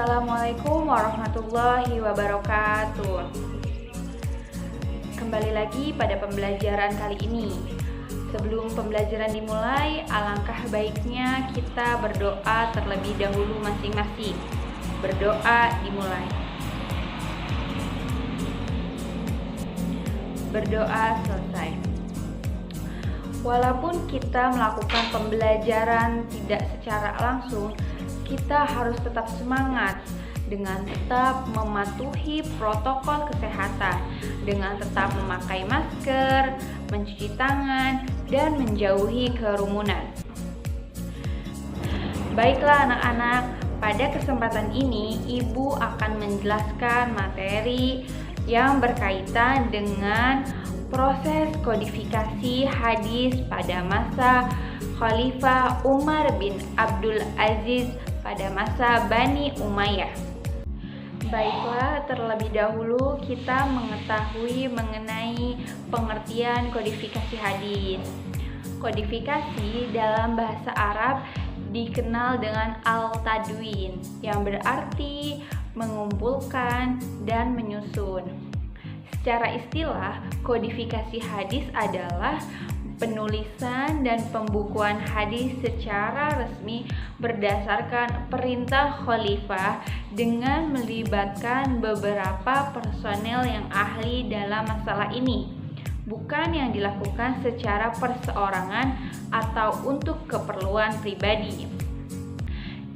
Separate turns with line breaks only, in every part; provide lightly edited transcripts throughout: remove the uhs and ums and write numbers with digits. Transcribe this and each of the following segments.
Assalamualaikum warahmatullahi wabarakatuh. Kembali lagi pada pembelajaran kali ini. Sebelum pembelajaran dimulai, alangkah baiknya kita berdoa terlebih dahulu masing-masing. Berdoa dimulai. Berdoa selesai. Walaupun kita melakukan pembelajaran tidak secara langsung, kita harus tetap semangat dengan tetap mematuhi protokol kesehatan, dengan tetap memakai masker, mencuci tangan, dan menjauhi kerumunan. Baiklah anak-anak, pada kesempatan ini Ibu akan menjelaskan materi yang berkaitan dengan proses kodifikasi hadis pada masa Khalifah Umar bin Abdul Aziz pada masa Bani Umayyah. Baiklah, terlebih dahulu kita mengetahui mengenai pengertian kodifikasi hadis. Kodifikasi dalam bahasa Arab dikenal dengan al-tadwin, yang berarti mengumpulkan dan menyusun. Secara istilah, kodifikasi hadis adalah penulisan dan pembukuan hadis secara resmi berdasarkan perintah khalifah dengan melibatkan beberapa personel yang ahli dalam masalah ini, bukan yang dilakukan secara perseorangan atau untuk keperluan pribadi.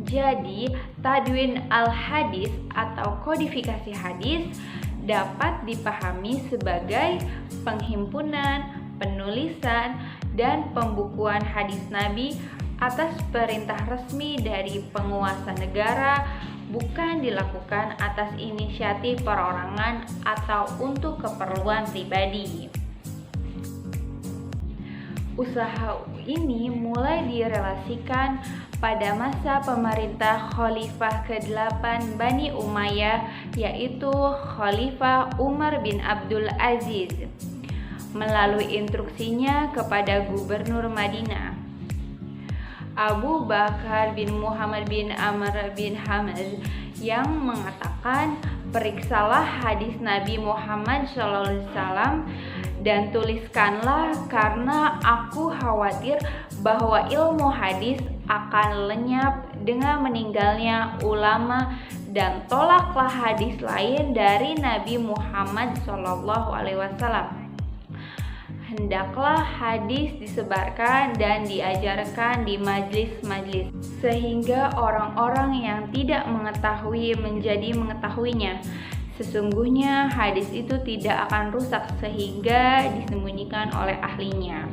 Jadi, tadwin al-hadis atau kodifikasi hadis dapat dipahami sebagai penghimpunan, penulisan, dan pembukuan hadis Nabi atas perintah resmi dari penguasa negara, bukan dilakukan atas inisiatif perorangan atau untuk keperluan pribadi. Usaha ini mulai direlasikan pada masa pemerintah Khalifah ke-8 Bani Umayyah, yaitu Khalifah Umar bin Abdul Aziz, melalui instruksinya kepada Gubernur Madinah Abu Bakar bin Muhammad bin Amr bin Hamad, yang mengatakan, "Periksalah hadis Nabi Muhammad SAW dan tuliskanlah, karena aku khawatir bahwa ilmu hadis akan lenyap dengan meninggalnya ulama, dan tolaklah hadis lain dari Nabi Muhammad SAW. Hendaklah hadis disebarkan dan diajarkan di majlis-majlis, sehingga orang-orang yang tidak mengetahui menjadi mengetahuinya. Sesungguhnya hadis itu tidak akan rusak sehingga disembunyikan oleh ahlinya."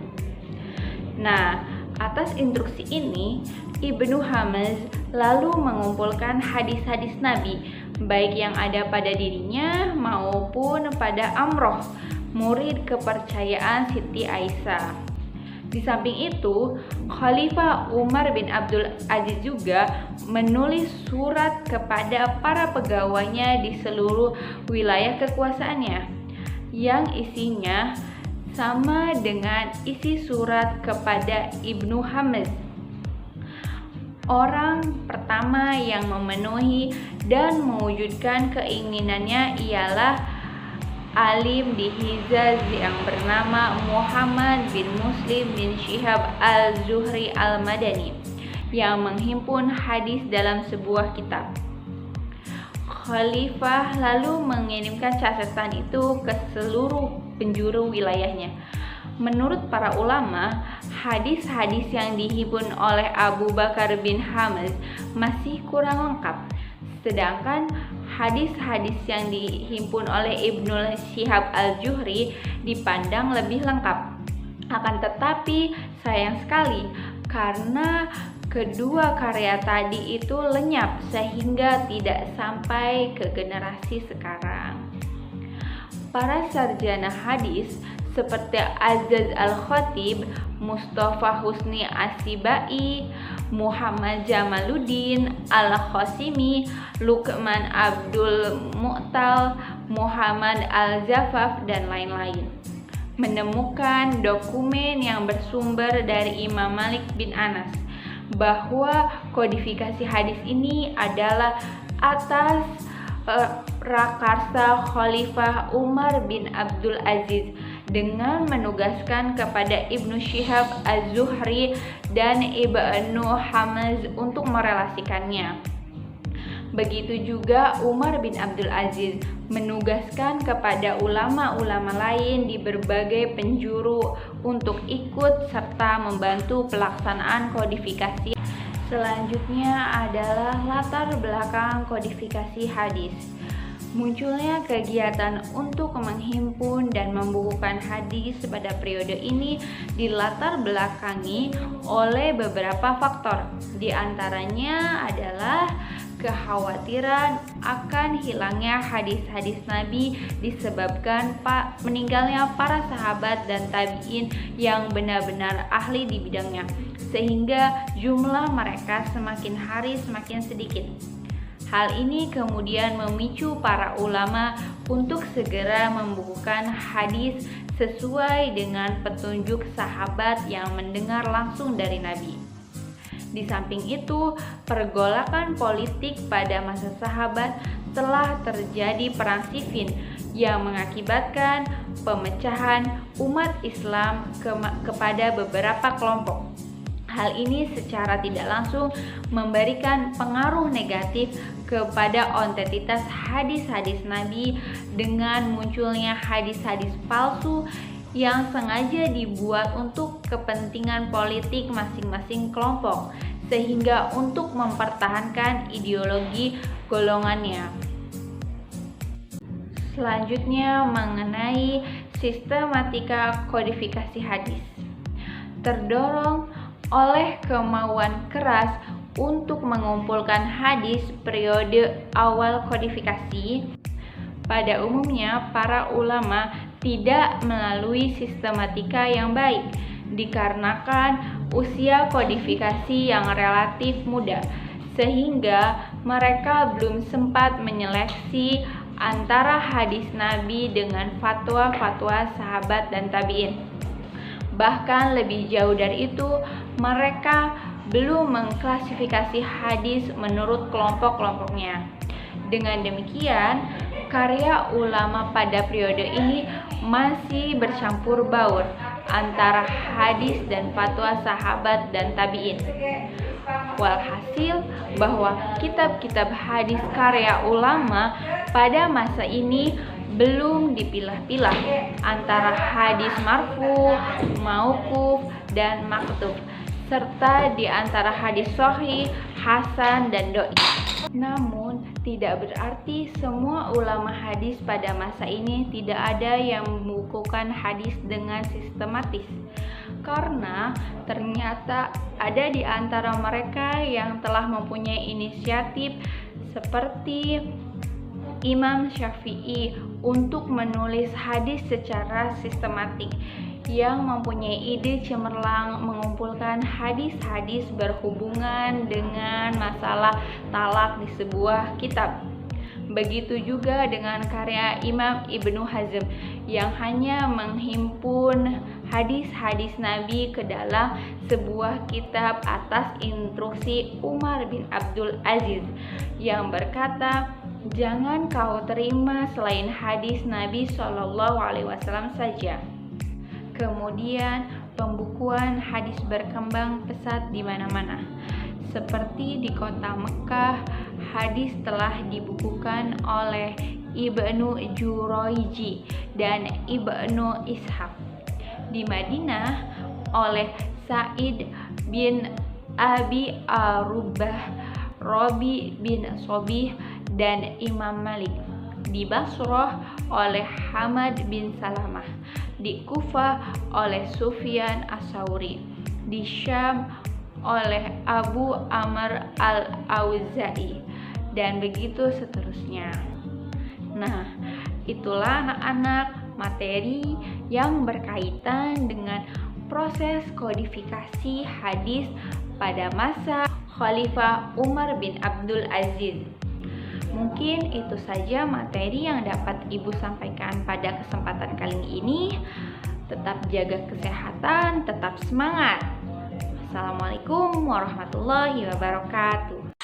Nah, atas instruksi ini, Ibnu Hamaz lalu mengumpulkan hadis-hadis Nabi, baik yang ada pada dirinya maupun pada Amroh, murid kepercayaan Siti Aisyah. Di samping itu, Khalifah Umar bin Abdul Aziz juga menulis surat kepada para pegawainya di seluruh wilayah kekuasaannya, yang isinya sama dengan isi surat kepada Ibnu Hamaz. Orang pertama yang memenuhi dan mewujudkan keinginannya ialah alim di Hijaz yang bernama Muhammad bin Muslim bin Syihab al-Zuhri al-Madani, yang menghimpun hadis dalam sebuah kitab. Khalifah lalu mengirimkan catatan itu ke seluruh penjuru wilayahnya. Menurut para ulama, hadis-hadis yang dihimpun oleh Abu Bakar bin Hamaz masih kurang lengkap, sedangkan hadis-hadis yang dihimpun oleh Ibnu Syihab al-Zuhri dipandang lebih lengkap. Akan tetapi sayang sekali, karena kedua karya tadi itu lenyap sehingga tidak sampai ke generasi sekarang. Para sarjana hadis seperti Azaz al-Khatib, Mustafa Husni Asibai, Muhammad Jamaluddin al-Khosimi, Luqman Abdul Mu'tal, Muhammad al-Zafaf, dan lain-lain, menemukan dokumen yang bersumber dari Imam Malik bin Anas bahwa kodifikasi hadis ini adalah atas prakarsa Khalifah Umar bin Abdul Aziz dengan menugaskan kepada Ibnu Syihab Az-Zuhri dan Ibnu Hamaz untuk merelasikannya. Begitu juga Umar bin Abdul Aziz menugaskan kepada ulama-ulama lain di berbagai penjuru untuk ikut serta membantu pelaksanaan kodifikasi. Selanjutnya adalah latar belakang kodifikasi hadis. Munculnya kegiatan untuk menghimpun dan membukukan hadis pada periode ini dilatar belakangi oleh beberapa faktor. Di antaranya adalah kekhawatiran akan hilangnya hadis-hadis Nabi disebabkan meninggalnya para sahabat dan tabi'in yang benar-benar ahli di bidangnya, sehingga jumlah mereka semakin hari semakin sedikit. Hal ini kemudian memicu para ulama untuk segera membukukan hadis sesuai dengan petunjuk sahabat yang mendengar langsung dari Nabi. Di samping itu, pergolakan politik pada masa sahabat telah terjadi perang Siffin yang mengakibatkan pemecahan umat Islam kepada beberapa kelompok. Hal ini secara tidak langsung memberikan pengaruh negatif kepada otentitas hadis-hadis Nabi dengan munculnya hadis-hadis palsu yang sengaja dibuat untuk kepentingan politik masing-masing kelompok, sehingga untuk mempertahankan ideologi golongannya. Selanjutnya mengenai sistematika kodifikasi hadis. Terdorong oleh kemauan keras untuk mengumpulkan hadis periode awal kodifikasi, pada umumnya para ulama tidak melalui sistematika yang baik dikarenakan usia kodifikasi yang relatif muda, sehingga mereka belum sempat menyeleksi antara hadis Nabi dengan fatwa-fatwa sahabat dan tabi'in. Bahkan lebih jauh dari itu, mereka belum mengklasifikasi hadis menurut kelompok-kelompoknya. Dengan demikian, karya ulama pada periode ini masih bercampur baur antara hadis dan fatwa sahabat dan tabi'in. Walhasil bahwa kitab-kitab hadis karya ulama pada masa ini belum dipilah-pilah antara hadis marfu, mauquf, dan maktub, serta di antara hadis sahih, hasan, dan doi. Namun, tidak berarti semua ulama hadis pada masa ini tidak ada yang membukukan hadis dengan sistematis, karena ternyata ada di antara mereka yang telah mempunyai inisiatif seperti Imam Syafi'i untuk menulis hadis secara sistematik, yang mempunyai ide cemerlang mengumpulkan hadis-hadis berhubungan dengan masalah talak di sebuah kitab. Begitu juga dengan karya Imam Ibnu Hazm yang hanya menghimpun hadis-hadis Nabi ke dalam sebuah kitab atas instruksi Umar bin Abdul Aziz yang berkata, "Jangan kau terima selain hadis Nabi SAW saja." Kemudian pembukuan hadis berkembang pesat di mana-mana. Seperti di kota Mekah, hadis telah dibukukan oleh Ibnu Jurayji dan Ibnu Ishaq. Di Madinah oleh Sa'id bin Abi Arubah, Rabi bin Sobih, dan Imam Malik. Di Basrah oleh Hamad bin Salamah. Di Kufah oleh Sufyan As-Sauri. Di Syam oleh Abu Amr Al-Auza'i, dan begitu seterusnya. Nah, itulah anak-anak materi yang berkaitan dengan proses kodifikasi hadis pada masa Khalifah Umar bin Abdul Aziz. Mungkin itu saja materi yang dapat Ibu sampaikan pada kesempatan kali ini. Tetap jaga kesehatan, tetap semangat. Assalamualaikum warahmatullahi wabarakatuh.